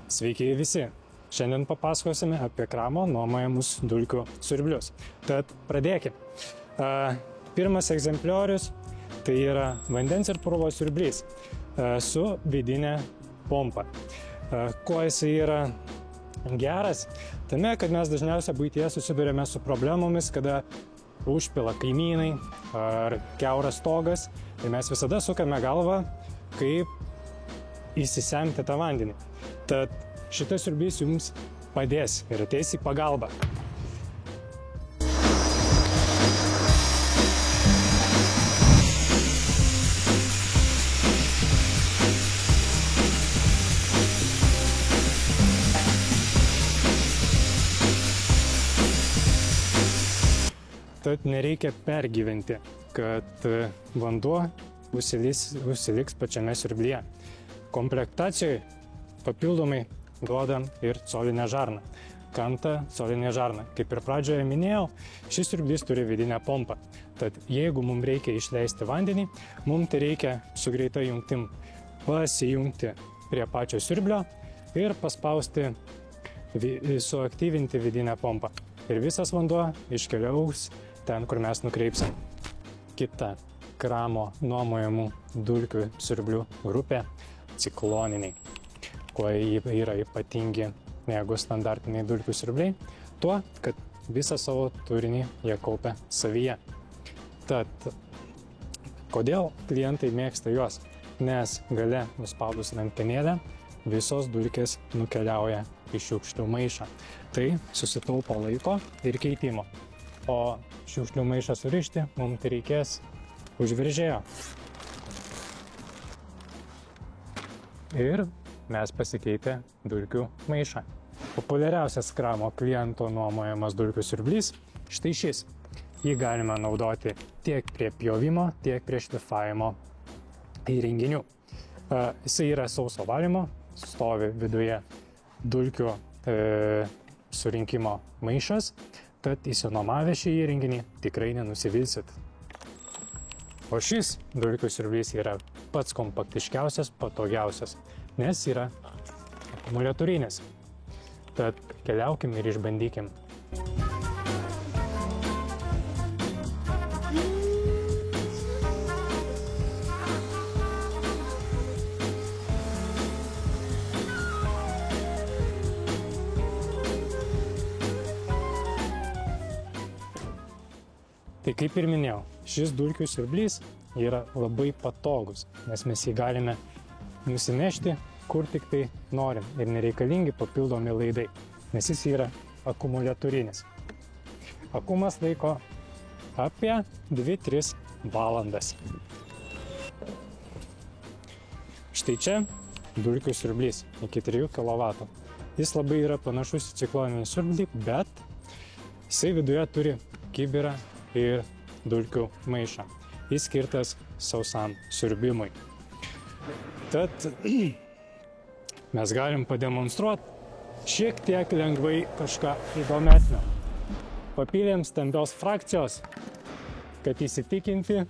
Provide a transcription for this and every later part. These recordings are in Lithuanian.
Sveiki visi! Šiandien papasakosime apie Kramo nuomojamus dulkių siurblius. Tad pradėkime. Pirmas egzempliorius tai yra vandens ir purvo siurblys su vidinė pompa. Kuo jisai yra geras? Tame, kad mes dažniausiai buityje susidurėme su problemomis, kada užpila kaimynai ar kiauras stogas, tai mes visada sukame galvą, kaip įsisemti tą vandenį. Tad šitas siurblys jums padės ir ateis į pagalbą. Tad nereikia pergyventi, kad vanduo užsiliks pačiame siurblyje. Komplektacijoje papildomai duodam ir colinę žarną. Kam ta colinė žarna? Kaip ir pradžioje minėjau, šis siurblys turi vidinę pompą. Tad jeigu mums reikia išleisti vandenį, mums tai reikia su greita jungtim pasijungti prie pačio siurblio ir paspausti, suaktyvinti vidinę pompą. Ir visas vanduo iškeliaus ten, kur mes nukreipsim. Kita Kramo nuomojamų dulkių siurblių grupė – cikloniniai. Kuo jie yra ypatingi negu standartiniai dulkių siurbliai? Tuo, kad visą savo turinį jie kaupia savyje. Tad, kodėl klientai mėgsta juos? Nes gale nuspaudus rankenėlę, visos dulkės nukeliauja į šiukšlių maišą. Tai susitaupo laiko ir keitimo. O šiukšlių maišą surišti mums tai reikės užveržėjo. Ir mes pasikeitę dulkių maišą. Populiariausias Kramo kliento nuomojamas dulkių siurblys štai šis. Jį galima naudoti tiek prie pjovimo, tiek prie šlifavimo įrenginių. Jisai yra sauso valymo, stovi viduje dulkių surinkimo maišas, tad įsinuomavę šį įrenginį tikrai nenusivilsit. O šis dulkių siurblys yra pats kompaktiškiausias, patogiausias, nes yra akumuliatorinis. Tad keliaukim ir išbandykim. Tai kaip ir minėjau, šis dulkių siurblys yra labai patogus, nes mes jį galime nusinešti, kur tik tai norim ir nereikalingi papildomi laidai, nes jis yra akumuliatorinis. Akumas laiko apie 2-3 valandas. Štai čia dulkių siurblys iki 3 kW. Jis labai yra panašus į cikloninį siurblį, bet jisai viduje turi kibirą ir dulkių maišą. Jis skirtas sausam siurbimui. Tad mes galim pademonstruoti šiek tiek lengvai kažką įdomesnio. Papylėm stambios frakcijos, kad įsitikinti,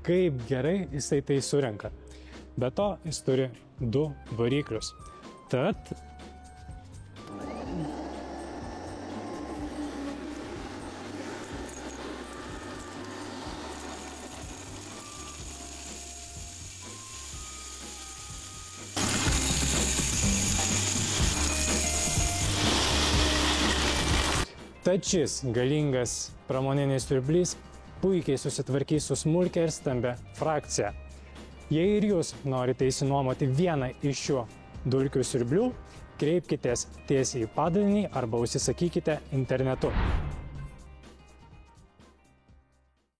kaip gerai jisai tai surenka. Be to, jis turi 2 variklius. Tad šis galingas pramoninis siurblys puikiai susitvarkys su smulkia ir stambia frakcija. Jei ir jūs norite įsinuomoti vieną iš šių dulkių siurblių, kreipkitės tiesiai į padalinį arba užsisakykite internetu.